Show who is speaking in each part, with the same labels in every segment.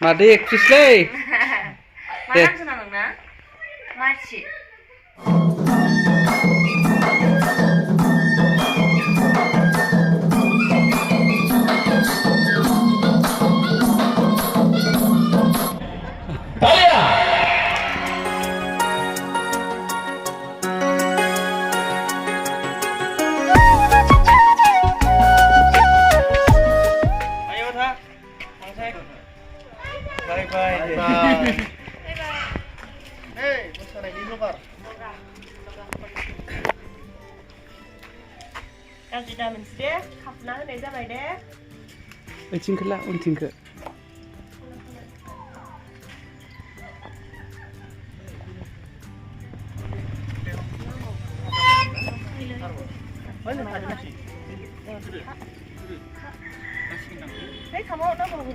Speaker 1: मादै एक्ट्रिसलै
Speaker 2: मा नाम सोना नोंना मार्सि
Speaker 1: Bye bye. Bye bye. Hey, mosanai di luar.
Speaker 2: गाज्रि दा मोनसे दे खाफना होनाय जाबाय दे
Speaker 1: ओइथिंखोला उनथिंखो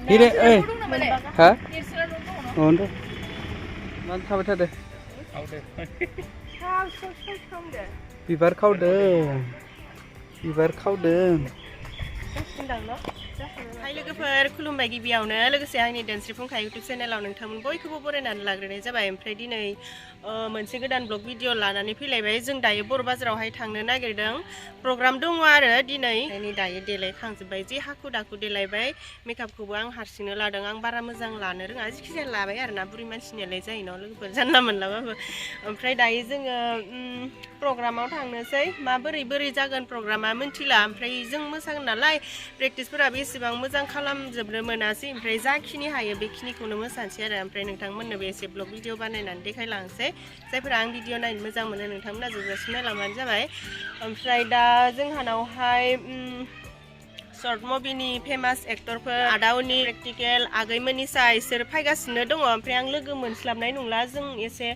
Speaker 1: Ini, hah? Untuk, mana tahu tadi? Bibar kau deh, bibar kau deh.
Speaker 2: हाय लोगोफोर खुलुमबाय गिबियावनो लोगोसे आंनि दोनस्रि फुंखा इउटिउब चेनेलाव नोंथांमोन बयखौबो बरायनानै लाग्रोनाय जाबाय ओमफ्राय दिनै मोनसे गोदान ब्लग भिडिअ लानानै फैलायबाय जों दायो बर' बाजारावहाय थांनो नागिरदों प्रग्राम दङ आरो दिनै दायो देलायखांजोब्बाय जे हाखु दाखु देलायबाय मेकआपखौबो आं हारसिंनो लादों आं बारा मोजां लानो रोङा जिखिजाया लाबाय आरोना बुरि मानसिनियालाय जायो न' लोगोफोर जानला मोनलाबाबो ओमफ्राय दायो जोङो प्रग्रामाव थांनोसै माबोरै जागोन प्रग्रामा मिन्थिला ओमफ्राय जों मोसागोन नालाय प्रेक्टिसफोराबो एसेबां मोजां खालामजोबनो मोनासै ओमफ्राय जाखिनि हायो बेखिनिखौनो मोसानोसै आरो ओमफ्राय नोंथांमोननोबो एसे ब्लग भिडिअ बानायनानै देखायलांसै जायफोरा आं भिडिअ नायनो मोजां मोनो नोंथांमोना जोबजासिम नायलांबानो जाबाय ओमफ्राय दा जोंहानावहाय शर्ट मुभिनि फेमास एक्टरफोर आदाउनि प्रेक्टिकेल आगैमोनिसा इसोर फैगासिनो दङ ओमफ्राय आं लोगो मोनस्लाबनाय नंला जों एसे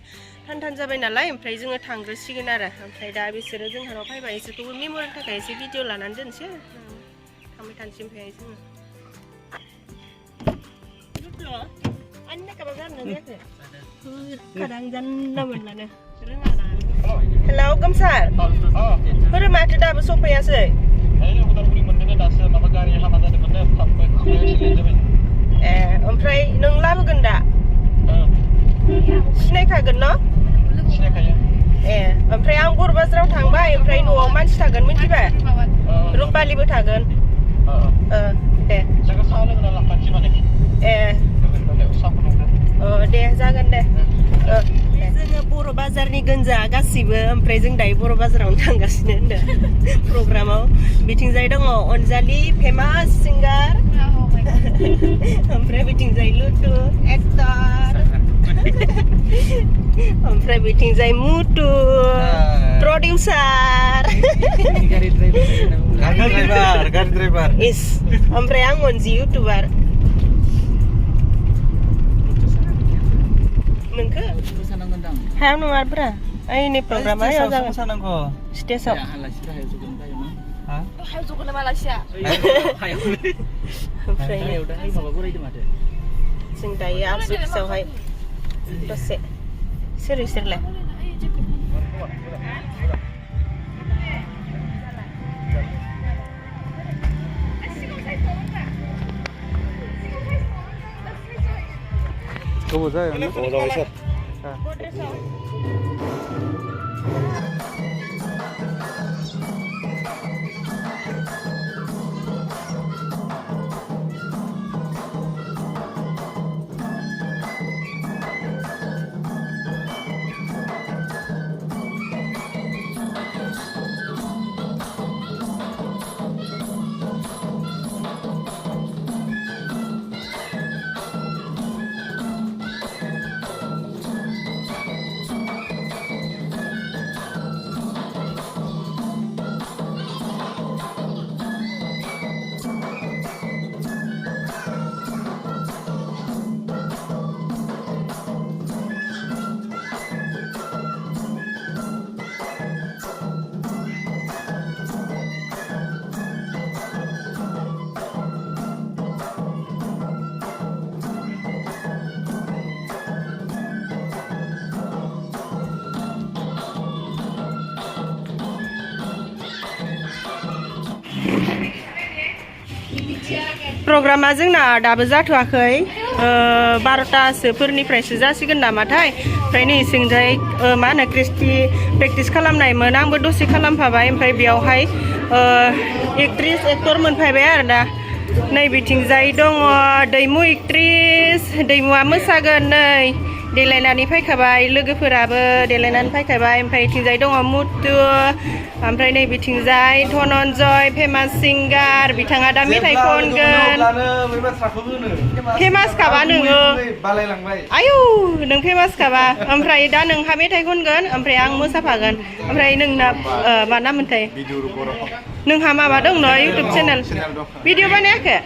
Speaker 2: थान जाबाय नालाय ओमफ्राय जोङो थांग्रोसिगोन आरो ओमफ्राय दा बिसोरो जोंहानाव फैबाय इसोरखौबो मेम'रिनि थाखाय एसे भिडिअ लानानै दोनसै थांबाय थानोसै ओमफ्राय जोङो आंनि मेकआपा गारनो जायाखै kadang jangan mana hello kamsar baru mati dah besok payah sih ompray neng labugan dah सिनायखागोन न ओमफ्राय आं बर' बाजाराव थांबाय ओमफ्राय न'आव मानसि थागोन मिथिबाय रुपालिबो थागोन दे दे जागोन दे जोङो बर' बाजारनि गोनजा गासिबो ओमफ्राय जों दायो बर' बाजारावनो थांगासिनो होनदों प्रग्रामाव बिथिंजाय दङ अनजालि फेमास सिंगार ओमफ्राय बिथिंजाय लुटु एक्टर ओमफ्राय बिथिंजाय मुटु प्रडिउसार गारि ड्राइभार इस ओमफ्राय आं अनजि इउटुबार नोंखो हायाव नङा ब्रा ओइनि प्रग्रामा हायाव जागोन स्टेजआव हायाव जगोन मालासिया ओमफ्राय जों दायो आबसु फिसावहाय दसे सोरलाय
Speaker 1: गोबाव जायो
Speaker 2: प्रग्रामा जोंना दाबो जाथ'वाखै 12टासोफोरनिफ्रायसो जासिगोन नामाथाय ओमफ्राय नै सिंजाय मा होनो क्रिस्टि प्रेक्टिस खालामनायमोन आंबो दसे खालामफाबाय ओमफ्राय बेयावहाय एक्ट्रिस एक्टर मोनफायबाय आरो दा नै बिथिंजाय दङ दैमु एक्ट्रिस दैमुआ मोसागोन नै देलायनानै फैखाबाय लोगोफोराबो देलायनानै फैखाबाय ओमफ्राय बिथिंजाय दङ मुथु ओमफ्राय नै बिथिंजाय धनन्जय फेमास सिंगार बिथाङा दा मेथाइ खनगोन फेमास खाबा नोङो आयौ नों फेमास खाबा ओमफ्राय दा नोंहा मेथाइ खनगोन ओमफ्राय आं मोसाफागोन ओमफ्राय नोंना मा नाममोनथाय नोंहा माबा दं न इउटुब चेनेल भिडिअ बानायाखै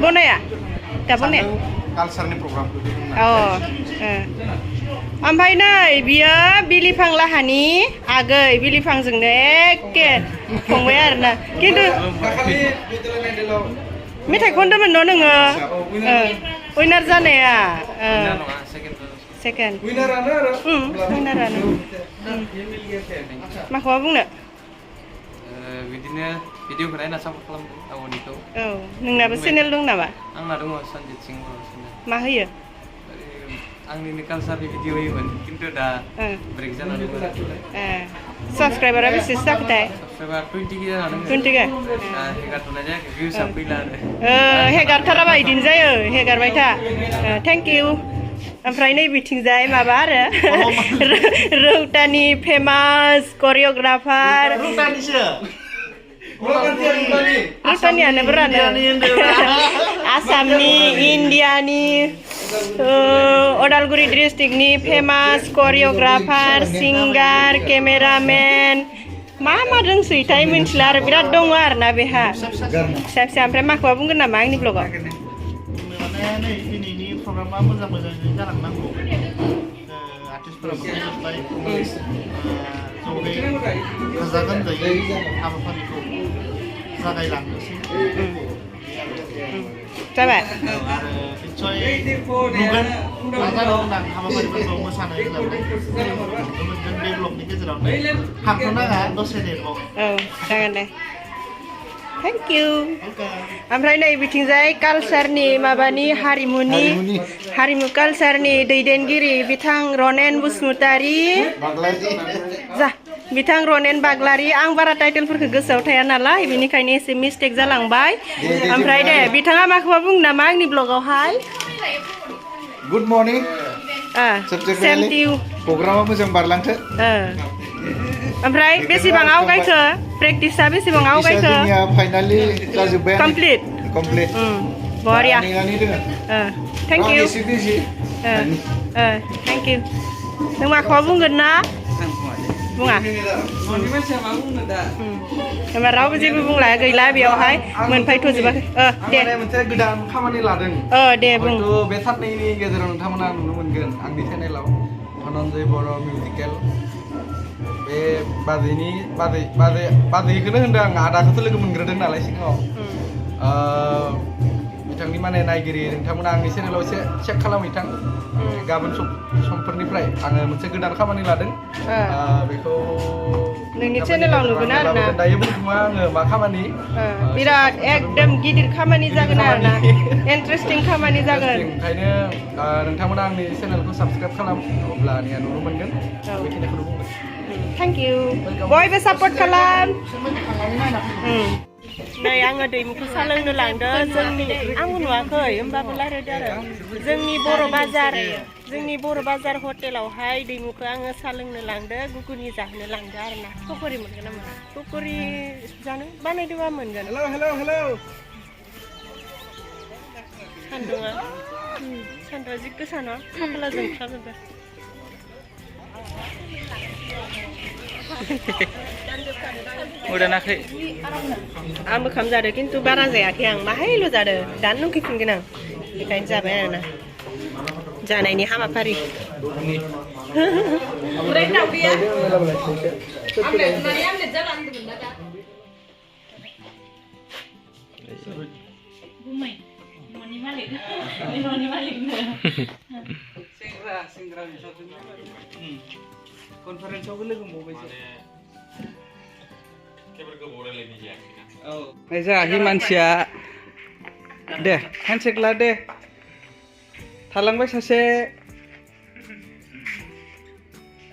Speaker 2: बनाया दा बनाया
Speaker 3: कालचारनि प्रग्राम
Speaker 2: ओमफ्राय नै बियो बिलिफां लाहानि आगै बिलिफांजोंनो एखे फंबाय आरोना खिन्थु मेथाइ खनदोंमोन न नोङो उइनार जानाया सेकेन्ड उइनारानो माखौबा बुंनो
Speaker 1: बिदिनो भिडिअखौ नायना सापर्ट खालामदों आब'निखौ
Speaker 2: औ नोंनाबो चेनेल दं नामा
Speaker 1: आंना दङ सन्जित सिं बर' चेनेल
Speaker 2: मा होयो
Speaker 1: आंनिनो कालचारनि भिडिअ होयोमोन खिन्थु दा ब्रेक जानानै दङ
Speaker 2: साबसक्राइबारा बेसेसो जाखोथाय
Speaker 1: साबसक्राइबार 20 के जानानै
Speaker 2: 20 के
Speaker 1: हेगारथ'नाय जायाखै भिउसआ फैला आरो
Speaker 2: हेगारथाराबा बिदिनो जायो हेगारबाय था थेंक इउ ओमफ्राय नै बिथिंजाय माबा आरो रौतानि फेमास करिय'ग्राफार रौतानियानो ब्रानो आसामनि इण्डियानि अदालगुरि डिस्ट्रिक्टनि फेमास करिय'ग्राफार सिंगार केमेरामेन मा रोंसोयोथाय मिथिला आरो बिराद दङ आरोना बेहा फिसा फिसा ओमफ्राय माखौबा बुंगोन नामा आंनि ब्लगाव
Speaker 3: दिनैनि प्रग्रामा मोजां जालांनांगौ आर्टिस्टफोरा मोनजोब्बाय जयै गाजा गोमजायै हाबाफारिखौ जागायलांनोसै
Speaker 2: जाबाय
Speaker 3: आरो निस्सय नुगोन हाजार गोनां हाबाफारिफोरखौ मोसानो रोजाबनाय मोनगोन बे ब्लगनि गेजेरावनो हाबनो नाङा दसे नेटवर्क
Speaker 2: औ जागोन दे थेंक इउ ओमफ्राय नै बिथिंजाय कालचारनि माबानि हारिमु कालचारनि दैदेनगिरि बिथां रनेन बसुमतारी जा बिथां रनेन बाग्लारि आं बारा टाइटेलफोरखौ गोसोआव थाया नालाय बेनिखायनो एसे मिस्टेक जालांबाय ओमफ्राय दे बिथाङा माखौबा बुंनो नामा आंनि ब्लगावहाय
Speaker 3: good morning
Speaker 2: same to you
Speaker 3: प्रग्रामा मोजां बारलांथो
Speaker 2: ओमफ्राय बेसेबां आवगायखो प्रेक्टिसा बेसेबां आवगायखो
Speaker 3: फाइनालि जाजोब्बाय
Speaker 2: कमप्लिट बरिया थेंक इउ थेंक इउ नों माखौबा बुंगोन ना बुङा होमबा रावबो जेबो बुंला गैला बेयावहाय मोनफैथ'जोबाखै दे
Speaker 1: मोनसे गोदान खामानि लादों
Speaker 2: दे बुं
Speaker 1: बे साननैनि गेजेराव नोंथांमोना नुनो मोनगोन आंनि चेनेलाव धनन्जय बर' मिउजिकेल बे बाजैखौनो होनदों आं आदाखौसो लोगो मोनग्रोदों नालाय सिगाङाव बिथांनि माने नायगिरि नोंथांमोना आंनि चेनेलाव एसे चेक खालामहैथां गाबोन समफोरनिफ्राय आङो मोनसे गोदान खामानि लादों बेखौ
Speaker 2: नोंनि चेनेलाव नुगोन आरोना
Speaker 1: दायो बुंथ'वा आङो मा खामानि
Speaker 2: बिराद एकदम गिदिर खामानि जागोन आरोना इन्टारेस्टिं खामानि जागोन
Speaker 1: ओंखायनो नोंथांमोना आंनि चेनेलखौ साबसक्राइब खालाम अब्लानिया नुनो मोनगोन बेखिनिखौनो बुंगोन
Speaker 2: थेंक इउ बयबो सापर्ट खालाम नै आङो दैमुखौ साहा लोंनो लांदों आंबो नुवाखै होमबाबो रायज्लायदो आरो जोंनि बर' बाजार हटेलावहाय दैमुखौ आङो साहा लोंनो लांदों गुगुनि जाहोनो लांदों आरो ना पक'रि मोनगोन नामा पक'रि जानो बानायदोंबा मोनगोन हेलौ सान्दुङा जि गोसा न' खाफाला जोंख्लाबजोबबाय
Speaker 1: उदानाखै
Speaker 2: आं ओंखाम जादों खिन्थु बारा जायाखै आं माहायल' जादों दानो लुखैफिनगोन आं बेखायनो जाबाय आरोना जानायनि हाबाफारि
Speaker 1: कनफारेन्सआवबो लोगो मोनबायसो जोंहा मानसिया दे हेन्डसेक ला दे थालांबाय सासे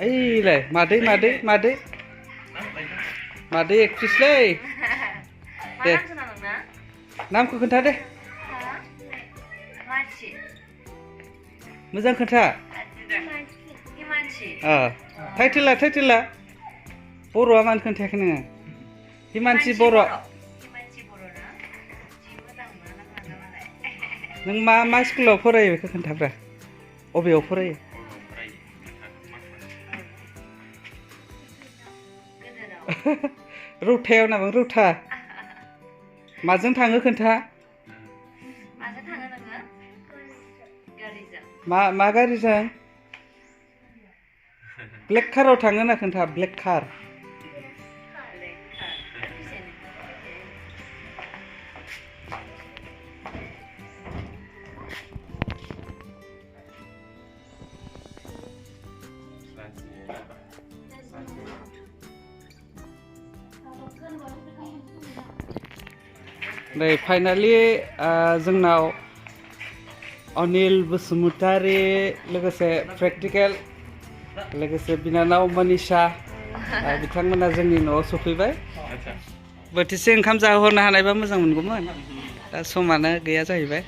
Speaker 1: ओइलाय मादै मादै मादै मादै एक्ट्रिसलै दे नामखौ खोन्था दे मोजां खोन्था टाइटेला बर'आ मानो खोन्थायाखै नोङो हिमानसि बर' नों मा स्कुलाव फरायो बेखौ खोन्थाब्रा अबेयाव फरायो रुथायाव नामा रुथा माजों थाङो खोन्था मा गारिजों ब्लेक काराव थाङो ना खोन्था ब्लेक कार नै फाइनालि जोंनाव अनिल बसुमतारी लोगोसे प्रेक्टिकेल लोगोसे बिनानाव मनीषा बिथांमोना जोंनि न'आव सफैबाय बोथिसे ओंखाम जाहोहरनो हानायबा मोजां मोनगौमोन दा समानो गैया जाहैबाय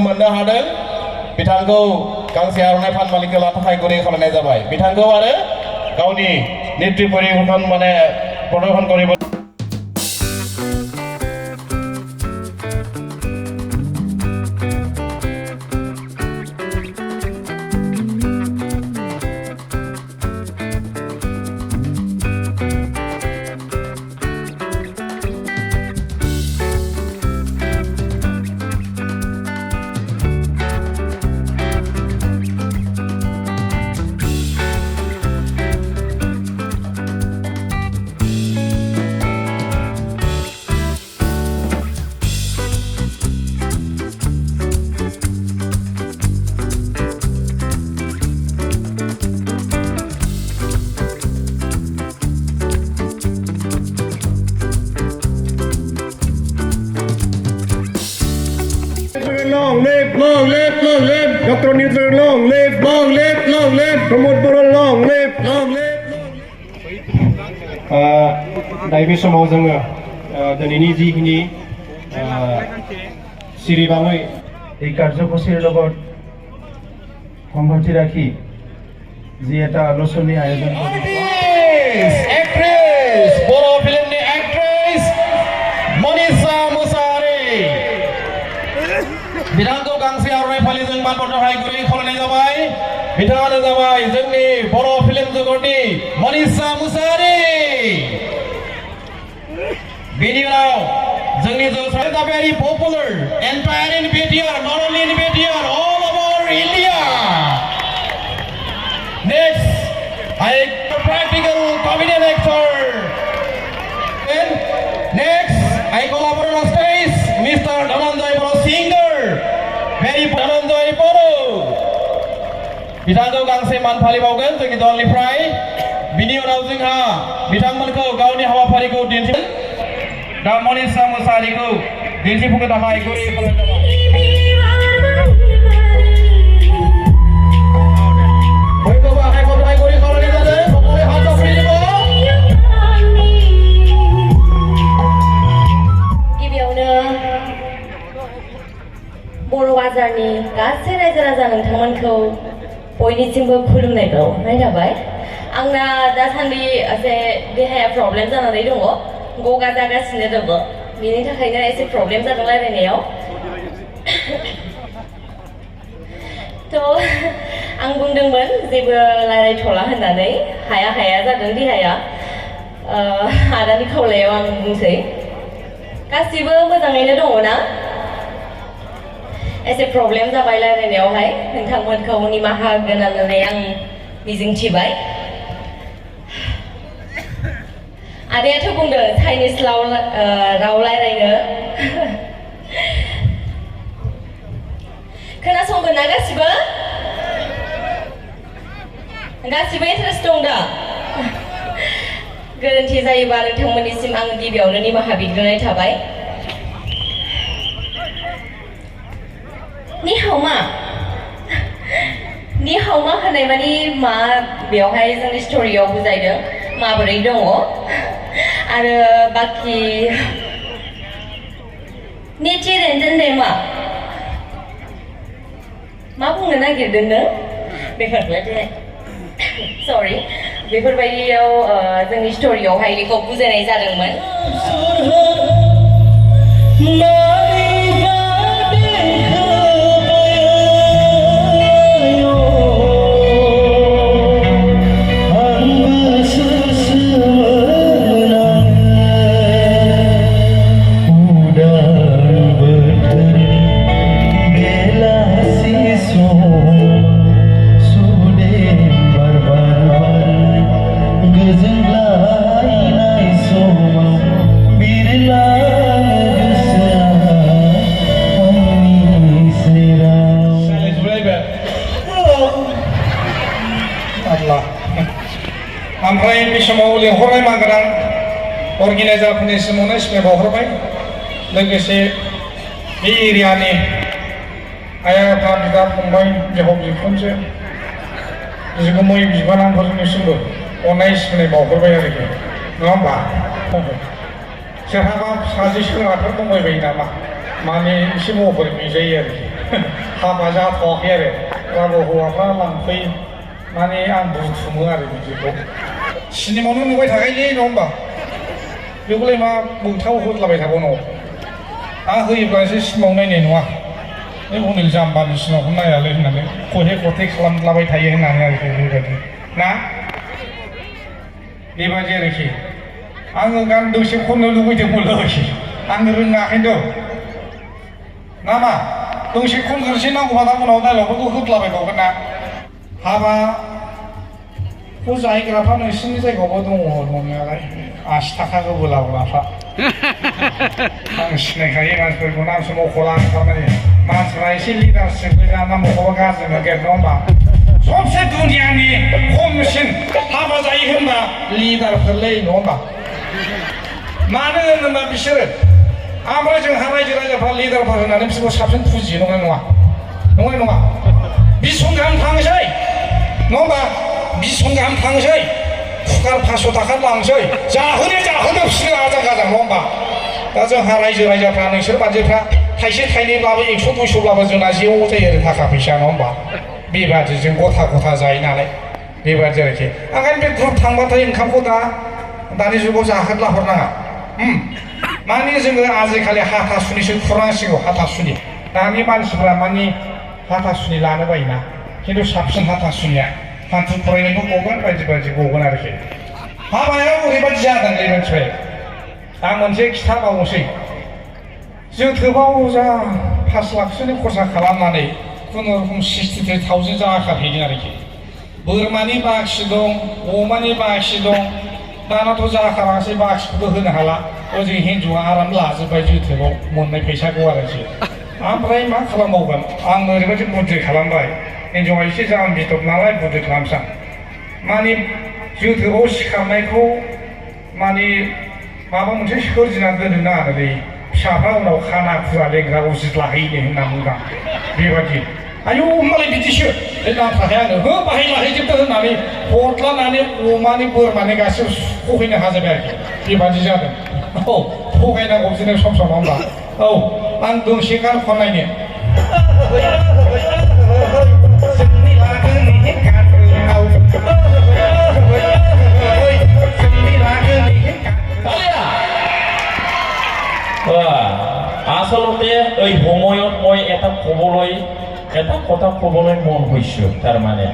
Speaker 4: मोननो हादों बिथांखौ गांसे आर'नाइ फानमालिखौ लानो थाखाय गुरै खालामनाय जाबाय बिथांखौ आरो गावनि नृत्य परिबेक्षण प्रदर्शन কৰিব Long live, Dr. Newton, long live, Pramod Boron, long live. दायो समाव जोङो दिनैनि जिखिनि सिरिबाङै এই কাৰ্যসূচীৰ লগত সংগতি ৰাখি যি এটা আলোচনী আয়োজন কৰিছে एक्ट्रेस बर' फिल्मनि एक्ट्रेस मनीषा मुसाहारि बिथांखौ गांसे आर'नाइ फालिजों मान बावनो गुरै खावलायनाय जाबाय बिथाङानो जाबाय जोंनि बर' फिल्म जगतनि मनीषा मुसाहारि बेनि उनाव जोंनि जौसाया दा very popular entire in BTR not only in BTR all over India next I practical comedian actor and next I collaborate on stage Mr. Dhananjay Boro singer very Dhananjay Boro बिथांखौ गांसे मान फालिबावगोन जोंनि दलनिफ्राय बिनि उनाव जोंहा बिथांमोनखौ गावनि हाबाफारिखौ दिन्थिगोन दा मनिसा मुसाहारिखौ दिन्थिफुंनो थाखाय गुरै खावलायनाय जाबाय बयखौबो आखाइ खबनाय गुरै खावलायनाय जादों সকলে हात जावफ्लेजोबो
Speaker 5: गिबियावनो बर' बाजारनि गासै रायजो राजा नोंथांमोनखौ बयनिसिमबो खुलुमनाय बावहरनाय जाबाय आंना दासान्दि एसे देहाया प्रब्लेम जानानै दङ गगा जागासिनो दङ बेनि थाखायनो एसे प्रब्लेम जादों रायलायनायाव थ' आं बुंदोंमोन जेबो रायलायथ'ला होननानै हाया जादों देहाया आदानि खावलायाव आं बुंसै गासिबो मोजाङैनो दङ ना एसे प्रब्लेम जाबाय रायलायनायावहाय नोंथांमोनखौ निमाहा होगोन होननानै आं मिजिंथिबाय आदायाथ' बुंदों चाइनिस राव रायलायनो खोनासंगोन ना गासिबो इन्टारेस्ट दं दा गोरोन्थि जायोबा नोंथांमोननिसिम आं गिबियावनो निमाहा बिग्रोनाय थाबाय निहावमा होनाय मानि मा बेवहाय जोंनि स्ट'रियाव बुजायदों माबोरै दङ आरो बाखि निचे रेन्जन देमा मा बुंनो नागिरदों नों बेफोरबायदि सरि बेफोरबायदियाव जोंनि स्ट'रियावहाय बेखौ बुजायनाय जादोंमोन
Speaker 6: ओमफ्राय बे समाव लिंहरनाय मागोरां अर्गेनाइजारफोरनि सिमावनो सिगां बावहरबाय लोगोसे बे एरियानि आइ आफा बिदा फंबाय बिहाव बिखुनजो बिगुमै बिबानांफोरनिसिमबो अननाय सिबिनाय बावहरबाय आरोखि नङा होमबा सोरहाबा फिसाजो सोरहाफोर दंबायबायो नामा माने एसे महर नुजायो आरोखि हाबा जाथ'वाखै आरो रावबो हौवाफ्रा लांफैयो माने आं बुथुमो आरो बिदिखौ सिनेमावनो नुबाय थाखायोलै नङा होमबा बेखौलाय मा बोथाव होदलाबाय थाबावनांगौ आं होयोब्ला एसे सिनेमाव नायनाय नङा बे अनिल जाम्बानि सिनेमाखौ नायालै होननानै खहे खथे खालामलाबाय थायो होननानै आरोखि बेबायदि ना बेबायदि आरोखि आङो गान दोंसे खननो लुबैदोंमोन आरोखि आं रोङाखैथ' ना मा दोंसे खनग्रोसै नांगौबा दा उनाव डाइलगफोरखौ होदलाबायबावगोन ना हाबाखौ जाहैग्राफ्रा नोंसिनि जायगायावबो दङ दंनायालाय 80 थाखा होबोलाग्राफ्रा आं सिनायखायो मानसिफोरखौ नामसो मख'ला थारमाने मानसिफ्रा एसे लिडारशिप गोजा ना मख'बा गाज्रि मोनगोन नङा होमबा सबसे दुनियानि खमसिन हाबा जायो होनबा लिडारफोरलै नङा होमबा मानो होनोबा बिसोरो ओमफ्राय जोंहा रायजो राजाफ्रा लिडारफोर होननानै बिसोरखौ साबसिन फुजियो नङा 20 सन गाहाम थांसै नङा होमबा 20 सन गाहाम थांसै कुकार 500 थाखा लांसै जाहोनो बिसोरो आजां गाजां नङा होमबा दा जोंहा रायजो राजाफ्रा नोंसोर बादिफ्रा थाइसे थाइनैब्लाबो 100 200ब्लाबो जोंना जेव जायो आरो थाखा फैसा नङा होमबा बेबादिजों गथा जायो नालाय बेबादि आरोखि ओंखायनो बे ग्रुप थांबाथाय ओंखामखौ दानि जुगाव जाहोला हरनाङा माने जोङो आजिखालि हाथासुनिसो खुरनांसिगौ हाथासुनि दानि मानसिफ्रा माने हाथासुनि लानो बायोना खिन्थु साबसिन हाथासुनिया हान्थु फरायनोबो गगोन बायदि गगोन आरोखि हाबायाव ओरैबायदि जादोंलै मानसिफ्रा आं मोनसे खिथाबावनोसै जोथोबाव जा 5 लाखसोनि खरसा खालामनानै खुनुरुखुम 63,000 जाखाहैदों आरोखि बोरमानि बाखि दं अमानि बाखि दं दानाथ' जाखालांसै बाखिखौबो होनो हाला ओजों हिन्जावआ आराम लाजोब्बाय जोथोबाव मोननाय फैसाखौ आरोखि ओमफ्राय मा खालामबावगोन आं ओरैबायदि बुद्धि खालामबाय हिन्जावआ एसे जाम बिदब नालाय बुद्धि खालामसां माने जोथोबाव सिखारनायखौ माने माबा मोनसे सोरजिनानै दोननो नाङालै फिसाफ्रा उनाव खाना खुवा लेंग्रा उजित लाहैनो होनना बुंदां बेबादि आयौ होमबालाय बिदिसो नांखाखै आङो हो बाहाय लाहैजोबदो होननानै हरलानानै अमानि बोरमानि गासैबो सुख'हैनो हाजोबबाय आरोखि बेबादि जादों औ थगायनांगौ बिदिनो सम सम नङा होमबा औ आं दोंसे गान खननायनो
Speaker 7: आसलते ओइ সময়ত মই এটা কবলৈ এটা কথা কবলৈ মন হৈছো তাৰ মানে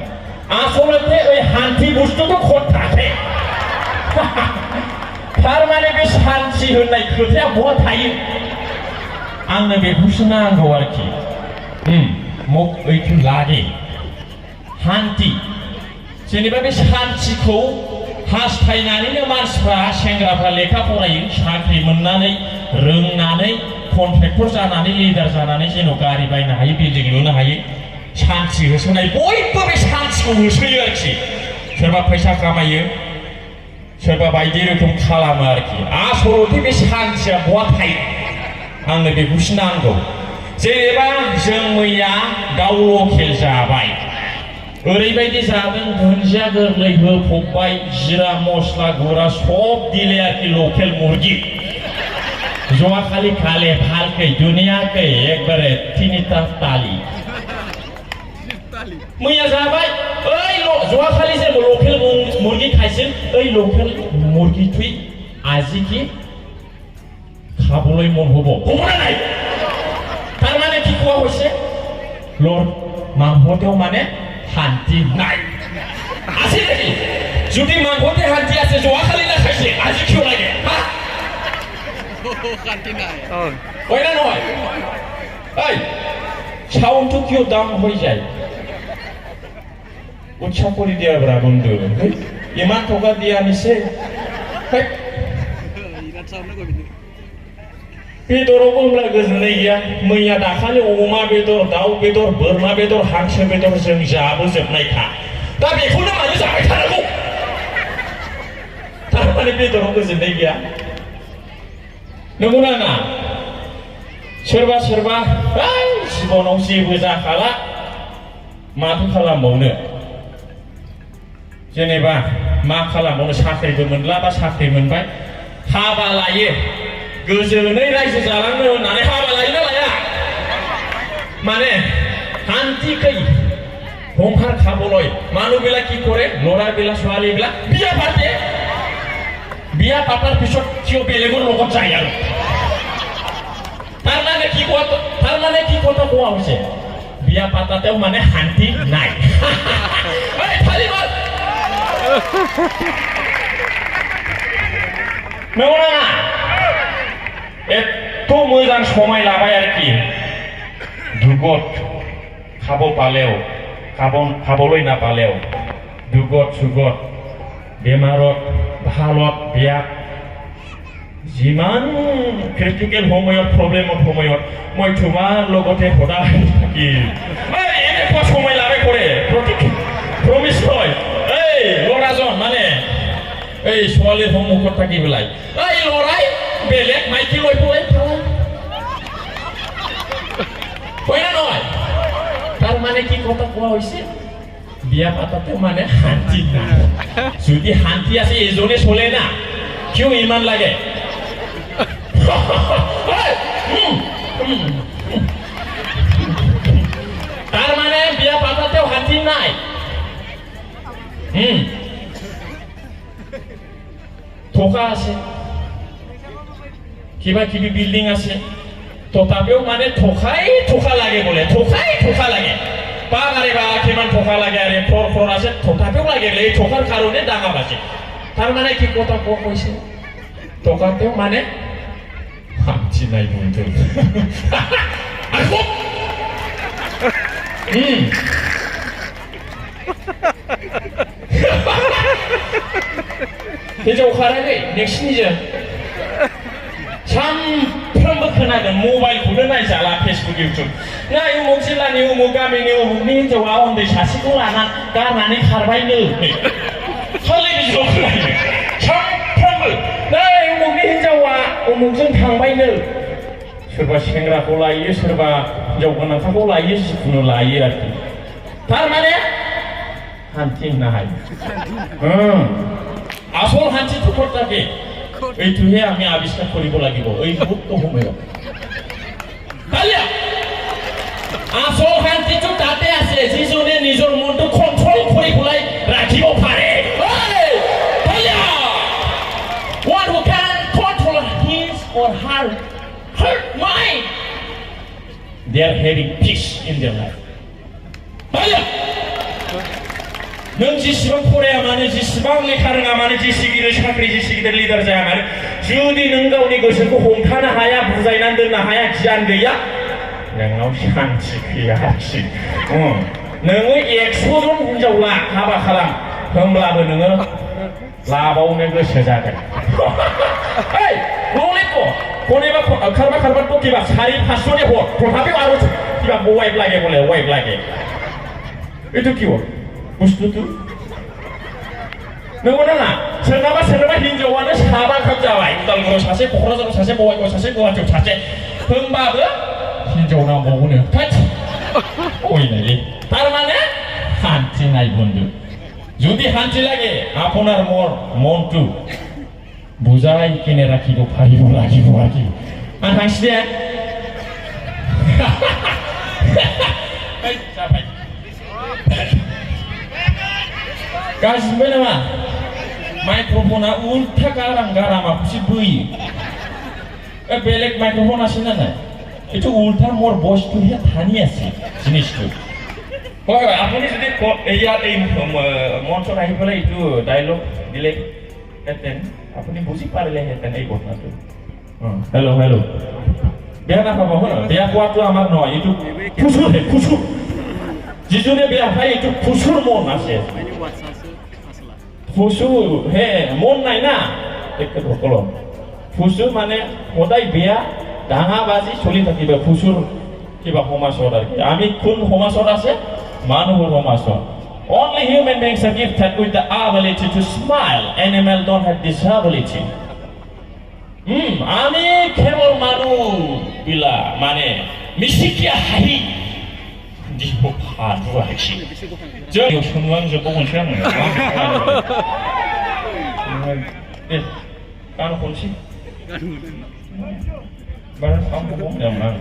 Speaker 7: आसलते ओइ শান্তি বস্তুটো ক'ত থাকে তাৰ মানে बे শান্তি होननाय खोथाया बहा थायो आंनो बेखौसो नांगौ आरोखि মোক ओइखौ লাগে শান্তি जेनेबा बे শান্तिखौ हास्थायनानैनो मानसिफ्रा सेंग्राफ्रा लेखा फरायो साख्रि मोननानै रोंनानै कन्ट्रेक्टर जानानै लिडार जानानै जेन' गारि बायनो हायो बिल्डिं लुनो हायो शान्ति होसोनाय बयबो बे शान्तिखौ होसोयो आरोखि सोरबा फैसा खामायो सोरबा बायदि रोखोम खालामो आरोखि आसलते बे शान्तिया बहा थायो आंनो बेखौसो नांगौ जेनेबा जों मैया दाउ लकेल जाबाय ओरैबायदि जादों दुन्दिया गोरलै होफबबाय जिरा मस्ला गुरा सब दिले आरोखि लकेल मुर्गी जवाखालि खाले फालकै दुनियाकै एकबारे तिनिटा ताली मैया जाबाय ओइ जवाखालि जे लकेल मुर्गी खाইছিল ओइ लकेल मुर्गी थुই আজি কি খাবলৈ মন হ'ব না নাই তাৰ মানে কি কোৱা হৈছে লৰ্ড মাংসতেও মানে শান্তি নাই আছে নেকি যদি মাংসতে শান্তি আছে জৱাখালি না খাইছে আজি কিয় লাগে হা
Speaker 1: শান্তি নাই
Speaker 7: হয় না নহয় এই চাউলটো কিয় দাম হৈ যায় উৎসাহ কৰি দিয়া ব্ৰা বন্ধু ইমান টকা দিয়া আনিছে बेदरावबो होनब्ला गोजोननाय गैया मैया दाखालि अमा बेदर दाउ बेदर बोरमा बेदर हांसो बेदर जों जाबोजोबनायखा दा बेखौनो मानो जाबाय थानांगौ थारमाने बेदराव गोजोननाय गैया नंगौना नङा सोरबा सोरबा जिबनाव जेबो जाखाला माथो खालामबावनो जेनेबा मा खालामबावनो साख्रिबो मोनला बा साख्रि मोनबाय हाबा लायो गोजोनै रायजो जालांनो होननानै हाबा लायोना लाया মানে শান্তিকৈ সংসাৰ খাবলৈ মানুহবিলাক কি কৰে ল'ৰাবিলাক ছোৱালীবিলাক বিয়া পাতাৰ পিছত কিয় বেলেগৰ লগত যায় আৰু তাৰ মানে কি কথা কোৱা হৈছে বিয়া পাতাতেও মানে শান্তি নাই नंगौना एथ' मोजां समाय लाबाय आरोखि दुगत खाबो पालेव खाबोलै नापालेव दुगत सुगत बेमारत भाলত बेयाक जिमान क्रिटिकेल সময়ত प्रब्लेमत সময়ত মই তোমাৰ লগতে সদায় থাকি এনেকুৱা সময় লাভে কৰে প্ৰমিছ হয় এই ল'ৰাজন মানে এই ছোৱালীৰ সন্মুখত থাকি পেলাই এই ল'ৰাই বেলেগ মাইকী লৈ পেলাই হয় না নহয় তাৰ মানে কি কথা কোৱা হৈছে বিয়া পাতাতে মানে শান্তি নাই যদি শান্তি আছে এজনে চলে না কিয় ইমান লাগে তাৰ মানে বিয়া পাতাতেও শান্তি নাই ঠকা আছে কিবা কিবি বিল্ডিং আছে তথাপিও মানে ঠকা লাগে বোলে ঠকা লাগে পাগারে বা কিমান ঠকা লাগে আরে ফর আছে তথাপিও লাগে এই ঠকাৰ কাৰণে ডাঙৰ আছে তাৰ মানে কি কথা কোৱা কৈছে ঠকাতেও মানে শান্তি নাই বন্ধু हिन्जावखाराखै नोंसिनिजों सानफ्रोमबो खोनागोन मबाइलखौनो नायजाला फेसबुक इउटुब नै उमुक जिल्लानि उमुक गामिनि उमुकनि हिन्जावा उन्दै सासेखौ लानानै गारनानै खारबायनो खालि बिदिल' खोनायो सानफ्रोमबो नै उमुकनि हिन्जाव उमुकजों थांबायनो सोरबा सेंग्राखौ लायो सोरबा हिनजाव गोनांखाखौ लायो जिखुनु लायो आरोखि थारमाने हान्थि होननो हायो আসল হাঁচিটো ক'ত থাকে এইটোহে আমি আৱিষ্কাৰ কৰিব লাগিব এই মুক্ত সময়ত কালিয়া আসল শান্তিটো তাতে আছে যিজনে নিজৰ মনটো কন্ট্ৰল কৰি পেলাই ৰাখিব পাৰে one who can control his or her mind they are having peace in their life नों जेसेबां फराया मानो जेसेबां लेखा रोङा मानो जेसे गिदिर साख्रि जेसे गिदिर लिडार जाया मानो जुदि नों गावनि गोसोखौ हमथानो हाया बुजायनानै दोननो हाया गियान गैया नोंनाव शान्ति गैया आरोखि नोङो 100 जन हिनजाव ला हाबा खालाम होमब्लाबो नोङो लाबावनो गोसो जागोन ओइ नलेको कोनेबा खारबा तो किबा 4-500 ने हर तथापिও आरो किबा वाइफ লাগে বলে वाइफ লাগে এটো কি হয় बुस्थुथु नंगौ ना सोरनाबा हिनजावानो साबा खाम जाबाय उदालगुरियाव सासे क'क्राझाराव सासे बङाइगावआव सासे गुवाहाटीयाव सासे होमबाबो हिनजाव नांबावगौनो तारमाने শান্তি নাই বন্ধু যদি শান্তি লাগে আপোনাৰ মোৰ মনটো বুজাই কিনে ৰাখিব পাৰিব লাগিব আকি আন হাঁচি দে गासिबो नामा माइक्र'फना उल्था गारामाखौसो बोयो बेलेग माइक्र'फन আছে না নাই এইটো উল্টা মোৰ বস্তুহে ঠানি আছে জিনিসটো হয় আপুনি যদি ইয়াত এই মঞ্চত আহি পেলাই এইটো ডায়লগ দিলে হেতেন আপুনি বুজি পাৰিলে হেতেন এই ঘটনাটো হেল্ল' বেয়া নাপাব বেয়া পোৱাটো আমাৰ নহয় এইটো খুচুৰ যিজনে বেয়া পায় এইটো খুচুৰ মন আছে ফুসু হে মন নাই না তেখেতসকলৰ ফুসু মানে সদায় বেয়া ডাঙাবাজি চলি থাকিব ফুসুৰ কিবা সমাজত আৰু আমি কোন সমাজত আছে মানুহৰ সমাজত only human beings are gifted with the ability to smile animal don't have this ability আমি কেৱল মানুহ বিলা মানে মিছিকিয়া হাঁহি দিব পাৰো আছি जों संलांजोबो मोनसे आङो गान खनसै बारा खालामबावगौ आं